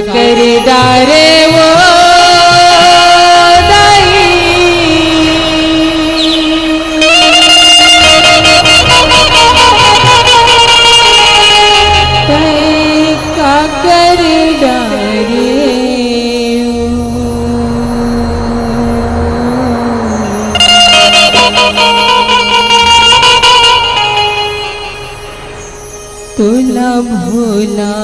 कर डारे वो दाई, का कर डारे तू न भूला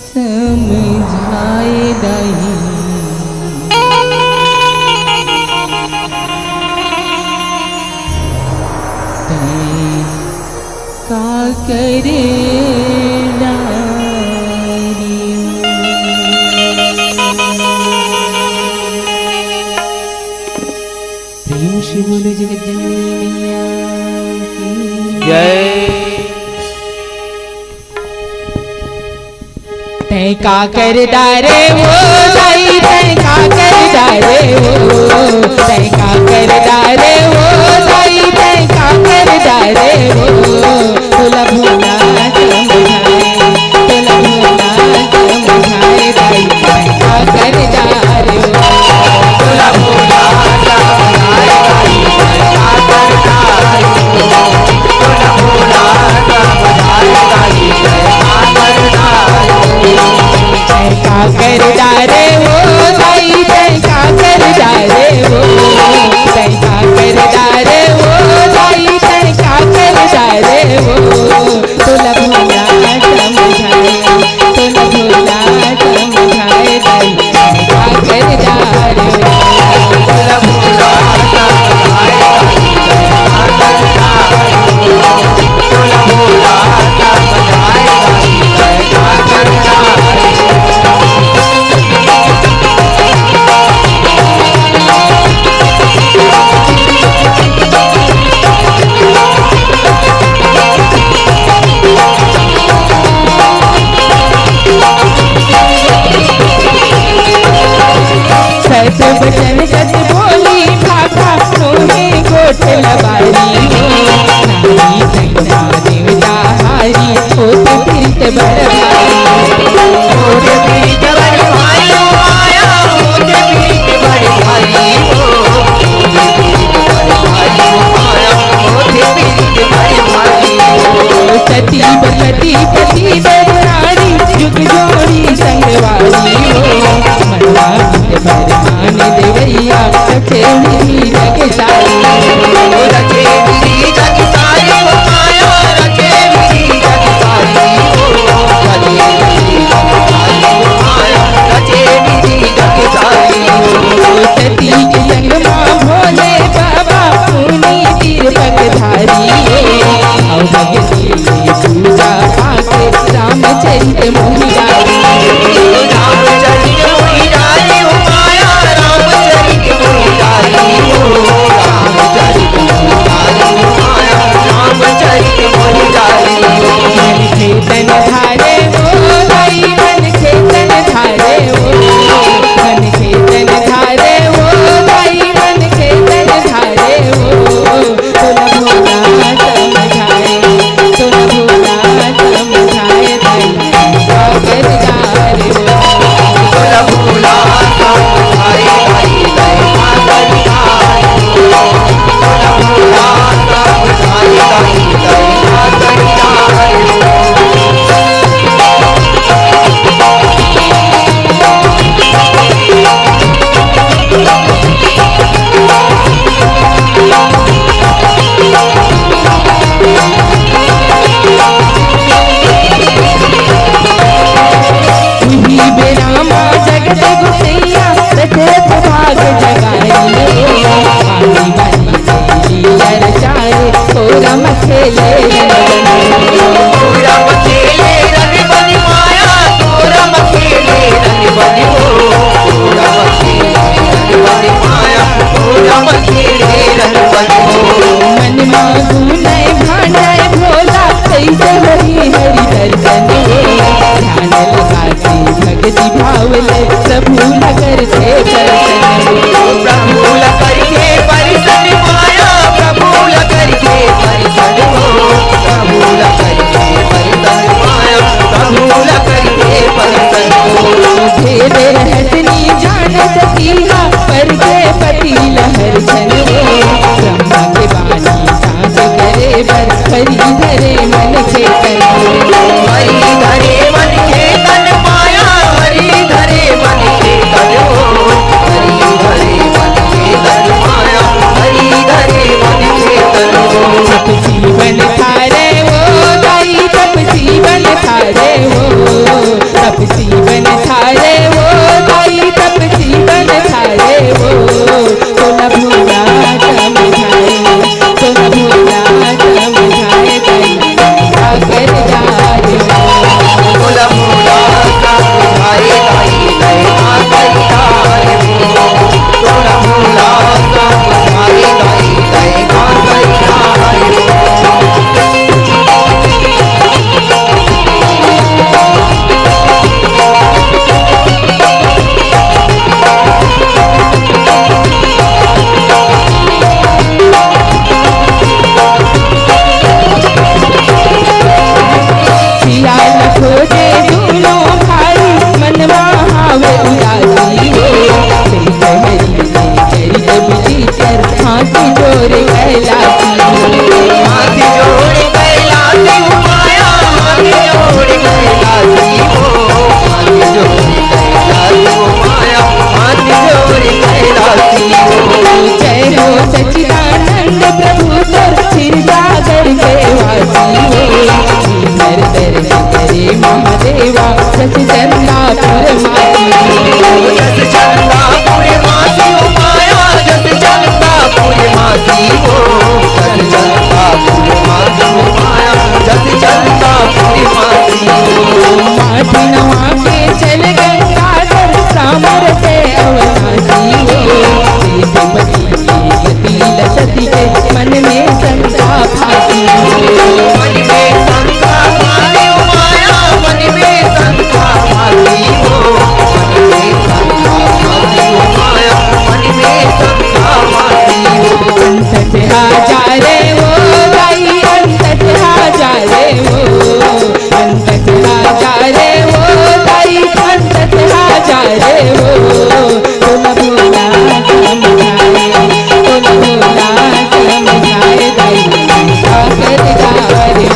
समझाए दही, का करे डारी। प्रेम से बोलो जगत जननी मैया की जय। तै का कर डारे वो दाई, तै का कर डारे वो, तै का कर डारे वो दाई, तै का कर डारे वो। तुला भोला समझाए, तुला भोला समझाए दाई, तै का कर डारे वो। तुला भोला समझाए दाई, तै का कर डारे वो। तुला भोला समझाए दाई, तै का कर डारे वो। तै का कर डारे वो दाई, तै का कर डारे वो, तै का कर डारे वो दाई, तै का कर डारे वो। तुला भोला समझाए, तुला भोला समझाए दाई, तै का कर डारे वो। तुला भोला समझाए दाई, तै का कर डारे वो। तुला भोला समझाए दाई, तै का कर डारे वो। सत बचन सत बोली भाखा मोहे गोठ लबारी हो, नारी सैना देवता हारी होत फिरत बड़ भारी। होत फिरत बड़ भारी हो आया, होत फिरत बड़ भारी हो। होत फिरत बड़ भारी हो आया, होत फिरत बड़ भारी हो। सती बसती पति दरानी जुग जोड़ी संगवारी हो, मनवा भरमान देवैया रखे मेरी जग सारी। रखे मेरी जग सारी हो माया, रखे मेरी जग सारी हो। रखे मेरी जग सारी हो माया, रखे मेरी जग सारी हो। सती के संग माँ भोले बाबा मुनि तीर पगधारी हो, और भगती पूजा पाके रामचरित मोहियारी। रामचरित मोहियारी हो माया, रामचरित मोहियारी हो। रामचरित मोहियारी हो माया, रामचरित मोहियारी हो। मन खेतन धारे वो दाई, मन खेतन धारे वो, मन खेतन धारे वो दाई, मन खेतन धारे वो। तुला भोला समझाए, तुला भोला समझाए दाई, का कर डारे वो। तुला भोला समझाए दाई, तै का कर डारे वो। तुला भोला समझाए दाई, तै का कर डारे वो। तुही बेरामा जगत गुसैया दशरथ भाग जगाई हो, आनी बानी तेरी लरचाए हो रम खेले रम खेले रन बनि माया, तो रम खेले रन बनि हो। रम खेले रन बनि माया, तो रम खेले रन बनि हो। मन मांगू नय भांडय भोला, कैसे हरि हरि दर्शन हो, ध्यान लगा के भक्ति भाव ले प्रभु नगर से दर्शन हो। प्रभु लकर के परिसन माया, प्रभु लकर के परिसन हो। प्रभु धरे मन चेतन हरि धरे मन चेतन माया हरि धरे मन चेतन हरि धरे मन चेतन माया हरि धरे मन चेतन तप जीवन थारे वो दाई तप जीवन थारे वो तप जीवन थारे वो दाई तप जीवन थारे वो तो न भूला समझाए तो न भूला समझाए दाई क्या कर जा रे बोला बोला समझाए दाई दया करिया रे बोला बोला समझाए दाई दया करिया रे सिया न खोजे दोनों भाई मनवा हावे उदासी हो चरित विचित्र हाथी जोर कैलासी हाथी जोड़ कैलासी माया हाथी जोड़ कैलासी हो हाथी जोड़ कैलासी माया हाथी जोड़ कैलासी हो जय हो सच्चिदानंद प्रभु तोर सिर सागर के वासी हो नर दर्शन करे महादेवा सच चंदा परमासी जस चंदापुर मासी हो माया जस चंदापुर मासी हो जस चंदापुर मासी हो माया जस चंदापुर मासी हो माटी नवा के चल गंगाधर सामर से अवनासी हो पति गति लसती के मन में शंका भाती हो मन में शंका भाती हो माया मन में शंका भाती हो मन में शंका भाती हो माया मन में शंका भाती हो अंतत हाजारे वो दाई अंतत हाजारे वो अंतत हाजारे वो दाई अंतत हाजारे वो तो न भूला समझाए तो न भूला समझाए दाई क्या कर जा रे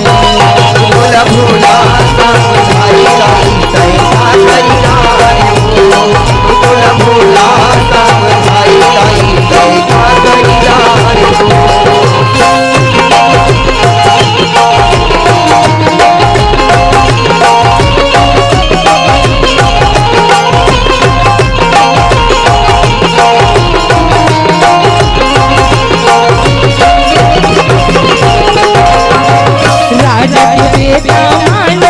बोला भोला समझाई दाई दया करिया रे बोला भोला समझाई दाई दया करिया रे राजा के बेटा मान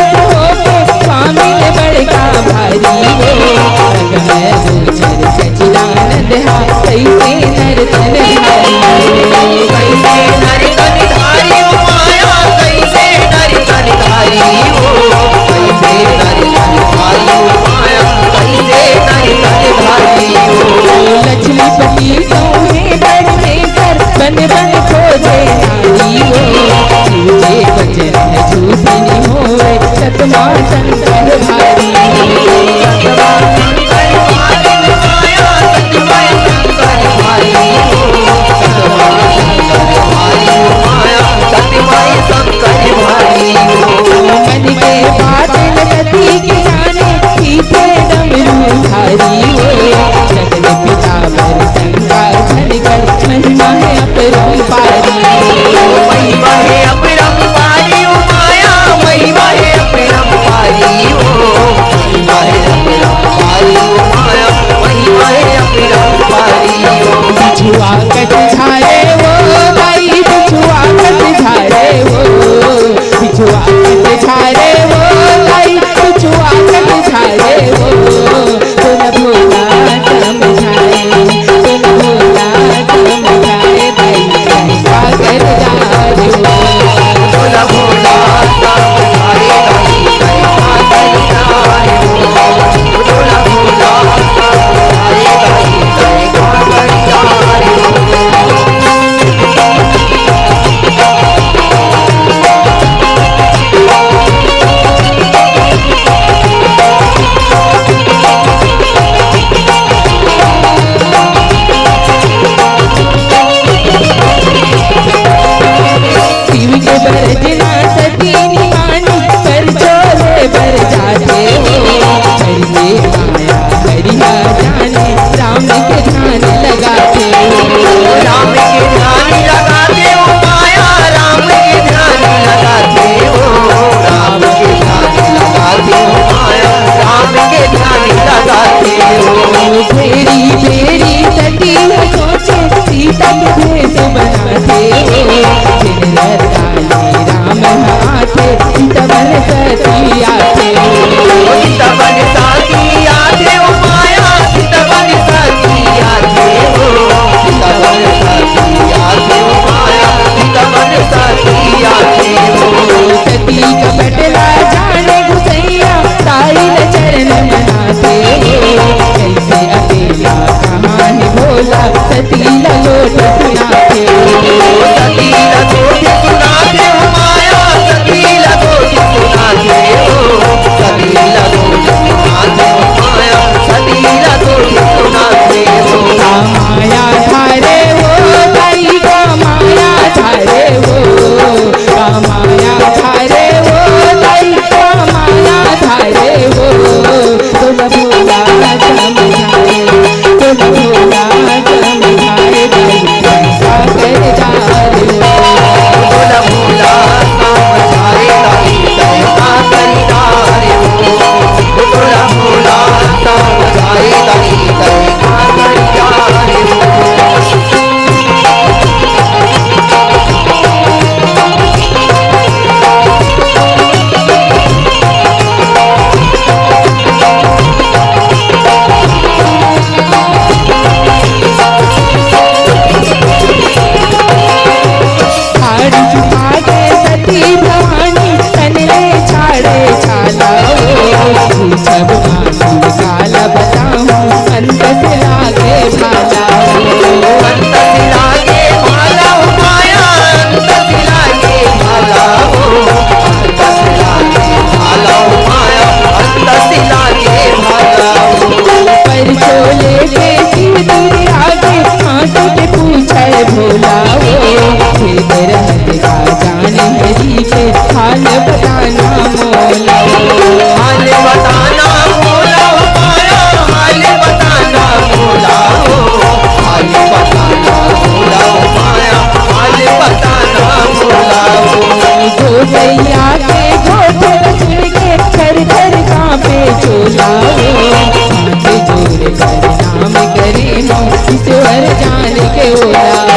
बोलाओ, हाथ जोड़ कर नाम करे हो, ईश्वर जान के ओलाओ।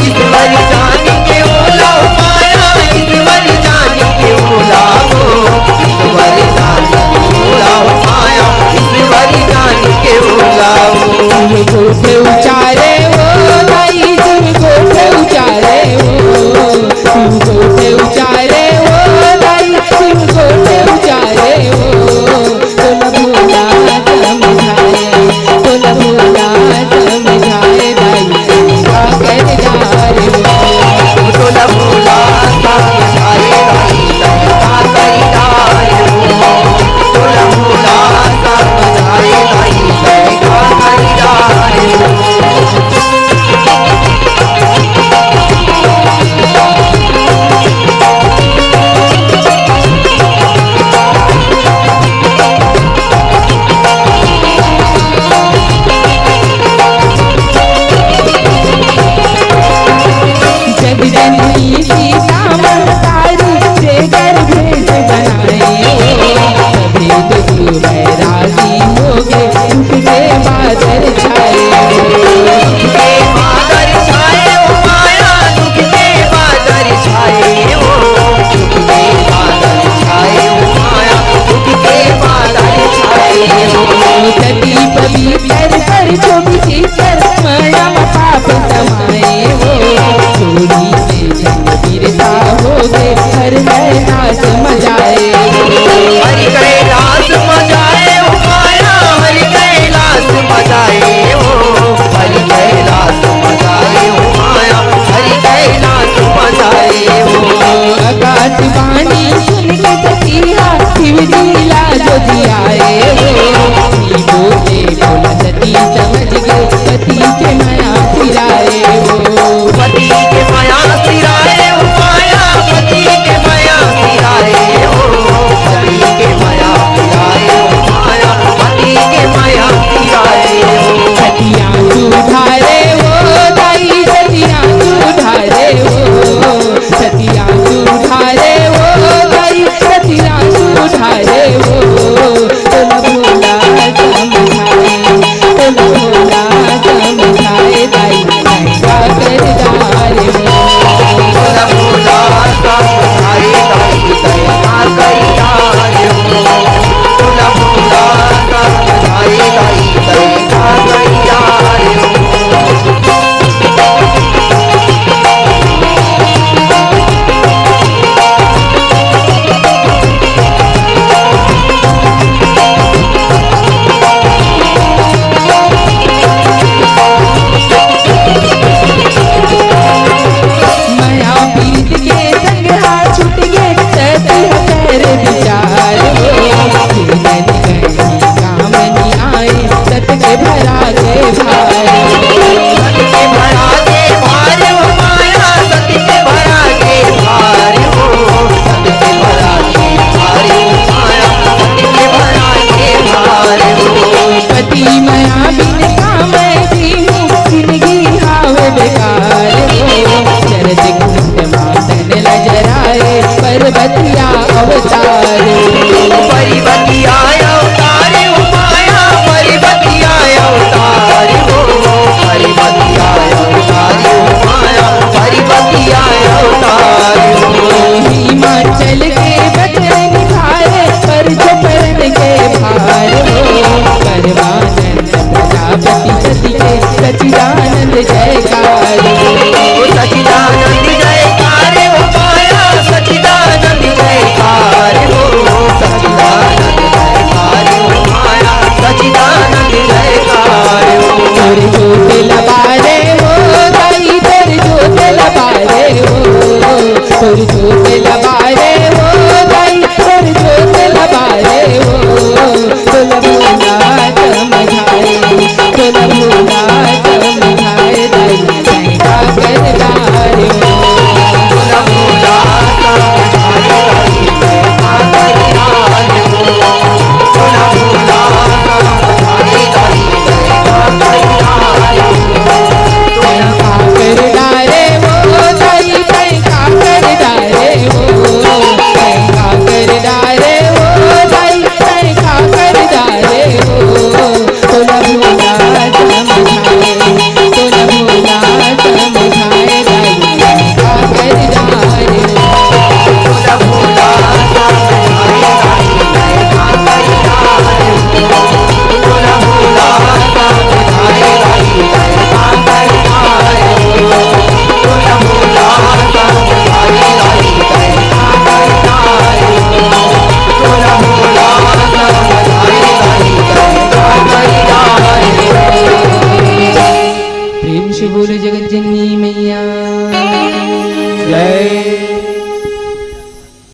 ईश्वर जान के ओलाओ माया, ईश्वर जान के ओलाओ, ईश्वर जान के ओलाओ माया, ईश्वर जान के ओलाओ। गोठ उचारे हो दाई, तुम गोठ उचारे हो, तुम गोठ उचारे हो दाई, तुम गोठ उचारे हो। तुम भोला समझाए, तुम भोला समझाए दाई, का कर जा रे हो। तोला भोला समझाए दाई, का कर जा रे हो। तोला भोला समझाए दाई, का कर जा रे हो। जग जननी सीता महतारी से गर्भ से बनाए हो, सभी दुख बैरागी हो गए, सुख के बादल छाए हो। दुख के बादल छाए हो माया, दुख के बादल छाए हो। दुख के बादल छाए हो माया, दुख के बादल छाए हो। सती पवित्र पर छोटी कर माया पाप समाए हो, चोरी में जंग वीरता हो गए, हर नाश मजाए हो। हरि कैलाश मजाए हो माया, हरि कैलाश मजाए हो। हरि कैलाश मजाए हो माया, हरि कैलाश मजाए हो। आकाशवाणी सुन के सतिया शिव जी लाजो जियाए हो, बोले बोला सती समझ गए, पति के माया फिराए हो। पति के माया सिराए हो माया, पति के माया सिराए हो। पति के माया सिराए हो माया, पति के माया सिराए हो। सतिया सुधारे हो दाई, सतिया सुधारे हो, सतिया सुधारे हो दाई, सतिया सुधारे हो। तुम भोला समझाए, तुम भोला समझाए दाई, का कर जा रे हो। तोला भोला समझाए दाई, का कर जा रे हो। तोला भोला समझाए दाई, का कर जा रे हो। माया पीत के संग हाथ छूट गए, सत कर विचार हो। जीवन कहीं काम नहीं आए, सत के भरा के भार हो। सत के भरा के भार हो माया, सत के भरा के भार हो। सत के भरा के भार हो माया, सत के भरा के भार हो। पति माया बिन काम ऐसी हूँ, जिंदगी हाव बेकार हो। चरज कुंड मातन लजराए, पर्वतिया अवतार हो।